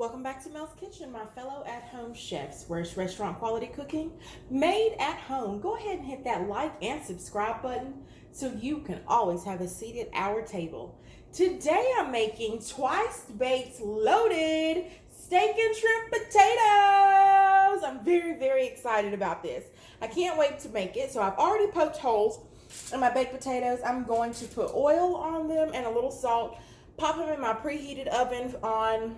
Welcome back to Mel's Kitchen, my fellow at-home chefs, where it's restaurant quality cooking made at home. Go ahead and hit that like and subscribe button so you can always have a seat at our table. Today I'm making twice baked loaded steak and shrimp potatoes. I'm very excited about this. I can't wait to make it. So I've already poked holes in my baked potatoes. I'm going to put oil on them and a little salt, pop them in my preheated oven on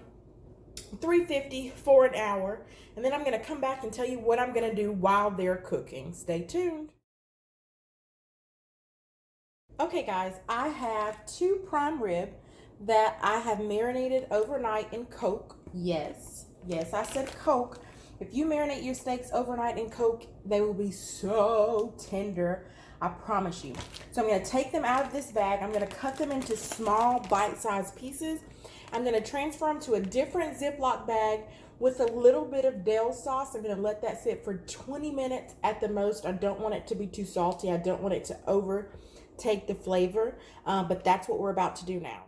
350 for an hour, and then I'm going to come back and tell you what I'm going to do while they're cooking. Stay tuned. Okay guys, I have 2 prime rib that I have marinated overnight in Coke. Yes, I said Coke. If you marinate your steaks overnight in Coke, they will be so tender, I promise you. So I'm going to take them out of this bag. I'm going to cut them into small bite-sized pieces. I'm going to transfer them to a different Ziploc bag with a little bit of dill sauce. I'm going to let that sit for 20 minutes at the most. I don't want it to be too salty. I don't want it to overtake the flavor, but that's what we're about to do now.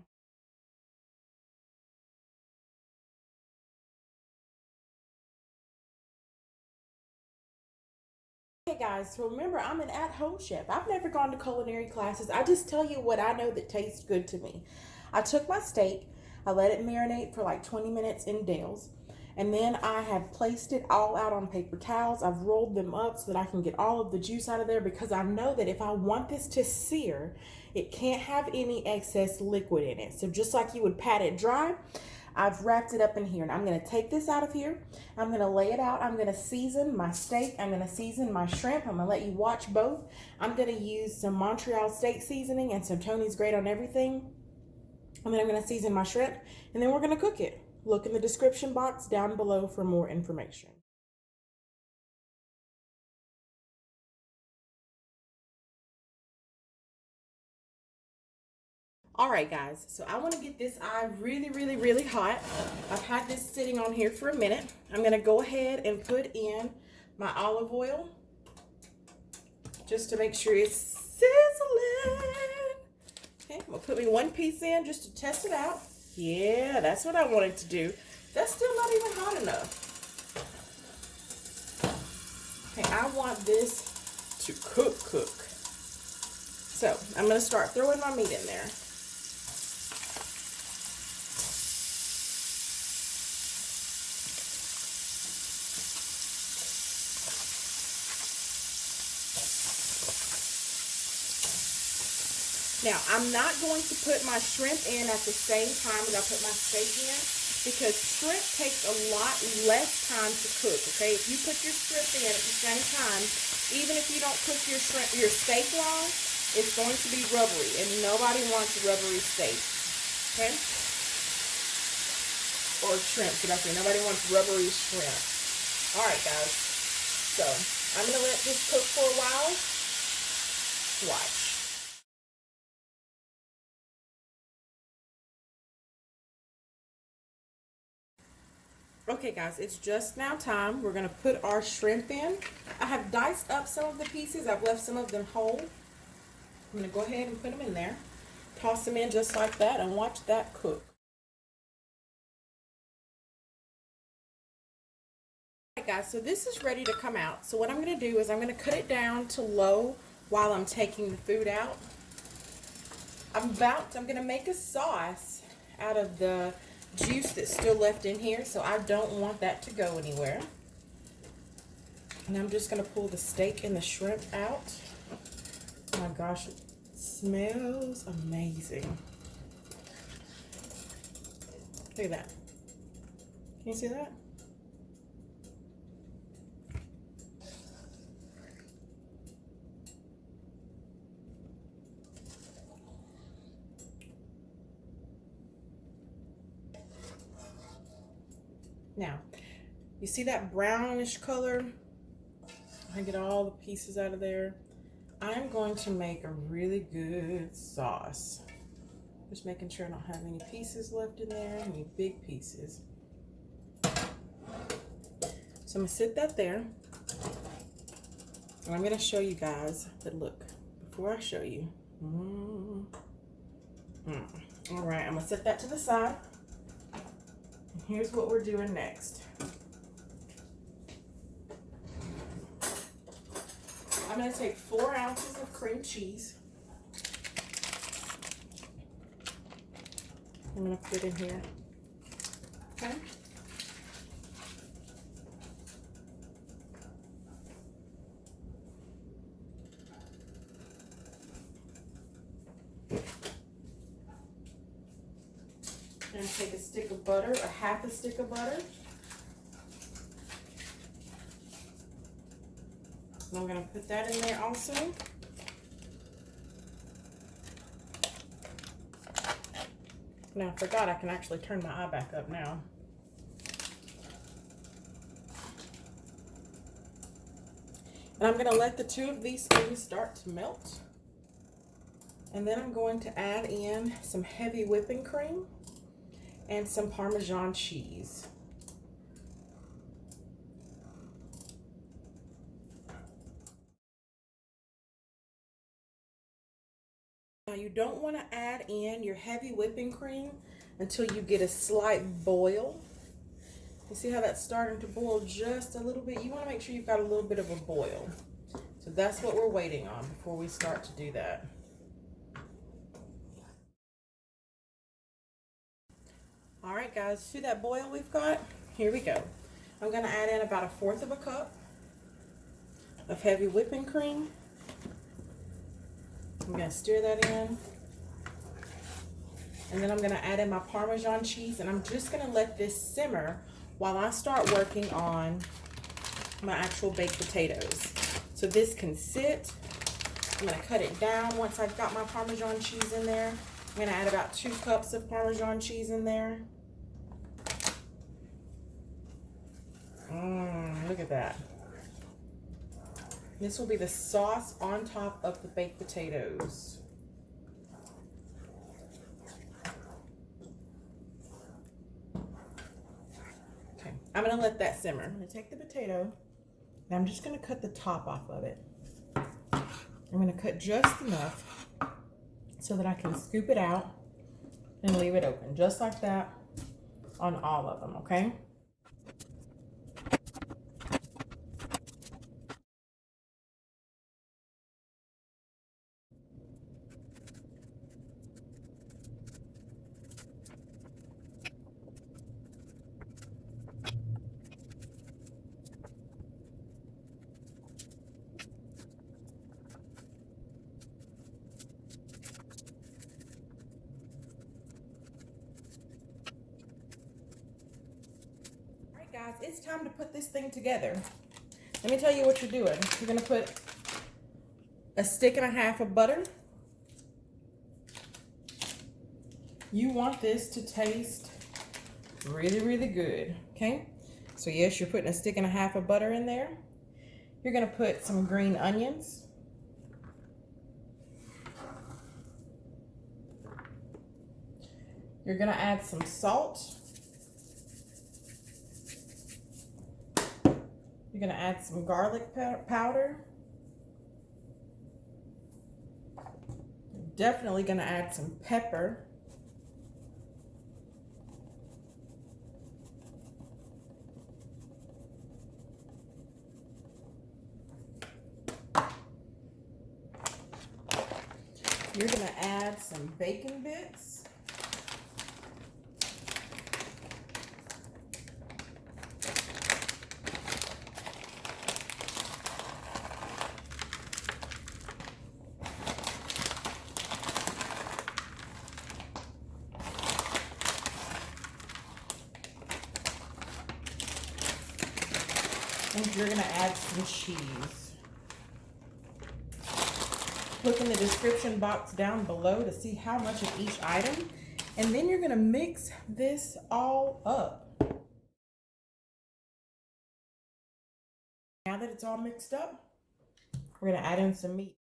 Hey guys, so remember, I'm an at-home chef. I've never gone to culinary classes. I just tell you what I know that tastes good to me. I took my steak, I let it marinate for like 20 minutes in dills, and then I have placed it all out on paper towels. I've rolled them up so that I can get all of the juice out of there, because I know that if I want this to sear, it can't have any excess liquid in it. So just like you would pat it dry, I've wrapped it up in here, and I'm going to take this out of here. I'm going to lay it out. I'm going to season my steak. I'm going to season my shrimp. I'm going to let you watch both. I'm going to use some Montreal steak seasoning and some Tony's Great on Everything. And then I'm going to season my shrimp, and then we're going to cook it. Look in the description box down below for more information. All right, guys, so I want to get this eye really hot. I've had this sitting on here for a minute. I'm going to go ahead and put in my olive oil just to make sure it's sizzling. Okay, I'm going to put me 1 piece in just to test it out. Yeah, that's what I wanted to do. That's still not even hot enough. Okay, I want this to cook. So I'm going to start throwing my meat in there. Now, I'm not going to put my shrimp in at the same time as I put my steak in, because shrimp takes a lot less time to cook, okay? If you put your shrimp in at the same time, even if you don't cook your steak long, it's going to be rubbery, and nobody wants rubbery steak, okay? Or shrimp, should I say. Nobody wants rubbery shrimp. All right, guys. So, I'm going to let this cook for a while. Watch. Okay guys, it's just now time. We're going to put our shrimp in. I have diced up some of the pieces. I've left some of them whole. I'm going to go ahead and put them in there. Toss them in just like that and watch that cook. Alright guys, so this is ready to come out. So what I'm going to do is I'm going to cut it down to low while I'm taking the food out. I'm going to make a sauce out of the juice that's still left in here, so I don't want that to go anywhere. And I'm just going to pull the steak and the shrimp out. Oh my gosh, it smells amazing. Look at that. Can you see that? Now, you see that brownish color? I get all the pieces out of there. I'm going to make a really good sauce. Just making sure I don't have any pieces left in there, any big pieces. So I'm going to sit that there. And I'm going to show you guys, but look, before I show you. All right, I'm going to set that to the side. Here's what we're doing next. I'm going to take 4 ounces of cream cheese. I'm going to put it in here. Okay. And take a stick of butter, a half a stick of butter. And I'm going to put that in there also. Now, I forgot I can actually turn my eye back up now. And I'm going to let the 2 of these things start to melt. And then I'm going to add in some heavy whipping cream and some Parmesan cheese. Now you don't want to add in your heavy whipping cream until you get a slight boil. You see how that's starting to boil just a little bit? You want to make sure you've got a little bit of a boil. So that's what we're waiting on before we start to do that. All right, guys, see that boil we've got? Here we go. I'm going to add in about 1/4 of a cup of heavy whipping cream. I'm going to stir that in. And then I'm going to add in my Parmesan cheese, and I'm just going to let this simmer while I start working on my actual baked potatoes. So this can sit. I'm going to cut it down once I've got my Parmesan cheese in there. I'm going to add about 2 cups of Parmesan cheese in there. Look at that. This will be the sauce on top of the baked potatoes. Okay, I'm going to let that simmer. I'm going to take the potato and I'm just going to cut the top off of it. I'm going to cut just enough so that I can scoop it out and leave it open, just like that on all of them, okay? Guys, it's time to put this thing together. Let me tell you what you're doing. You're going to put 1.5 sticks of butter. You want this to taste really, really good, okay? So yes, you're putting 1.5 sticks of butter in there. You're going to put some green onions. You're going to add some salt. You're going to add some garlic powder. You're definitely going to add some pepper. You're going to add some bacon bits. And you're going to add some cheese. Look in the description box down below to see how much of each item. And then you're going to mix this all up. Now that it's all mixed up, we're going to add in some meat.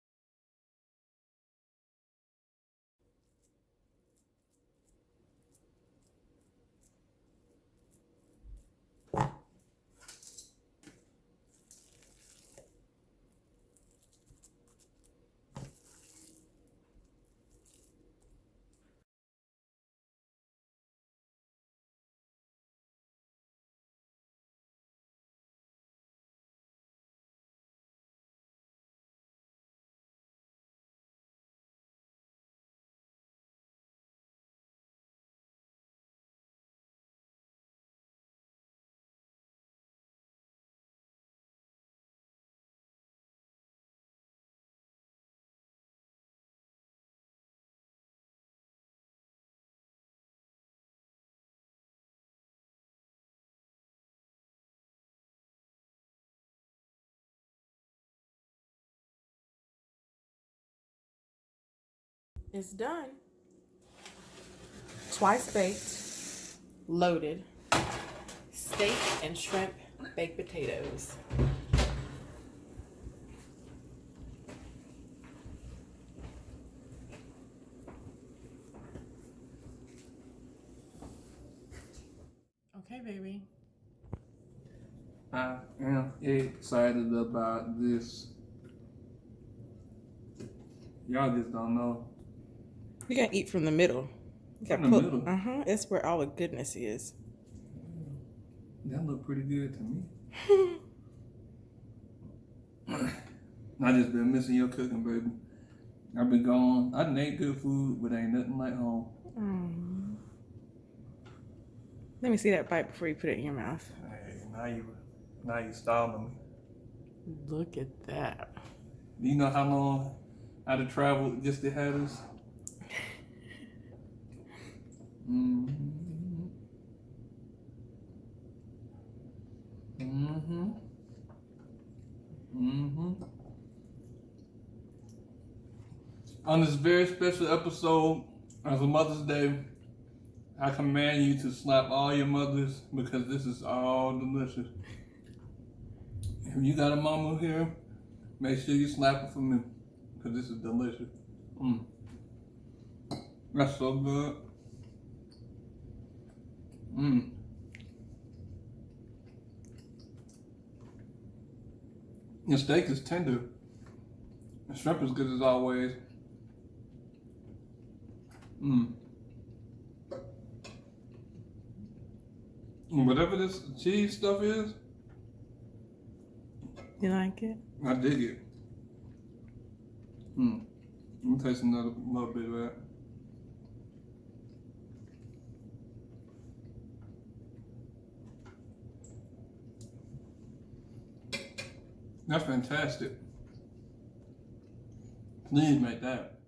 It's done. Twice baked, loaded, steak and shrimp baked potatoes. Okay, baby. I am excited about this. Y'all just don't know. You gotta eat from the middle. You gotta From the middle? That's where all the goodness is. That look pretty good to me. I just been missing your cooking, baby. I've been gone. I done ate good food, but ain't nothing like home. Let me see that bite before you put it in your mouth. Hey, now you stalling me. Look at that. Do you know how long I'd have traveled just to have this? On this very special episode of a Mother's Day, I command you to slap all your mothers because this is all delicious. If you got a mama here, make sure you slap her for me because this is delicious. That's so good. The steak is tender. The shrimp is good as always. Whatever this cheese stuff is, You like it? I dig it. Let me taste another bit of that. That's fantastic. Please make that.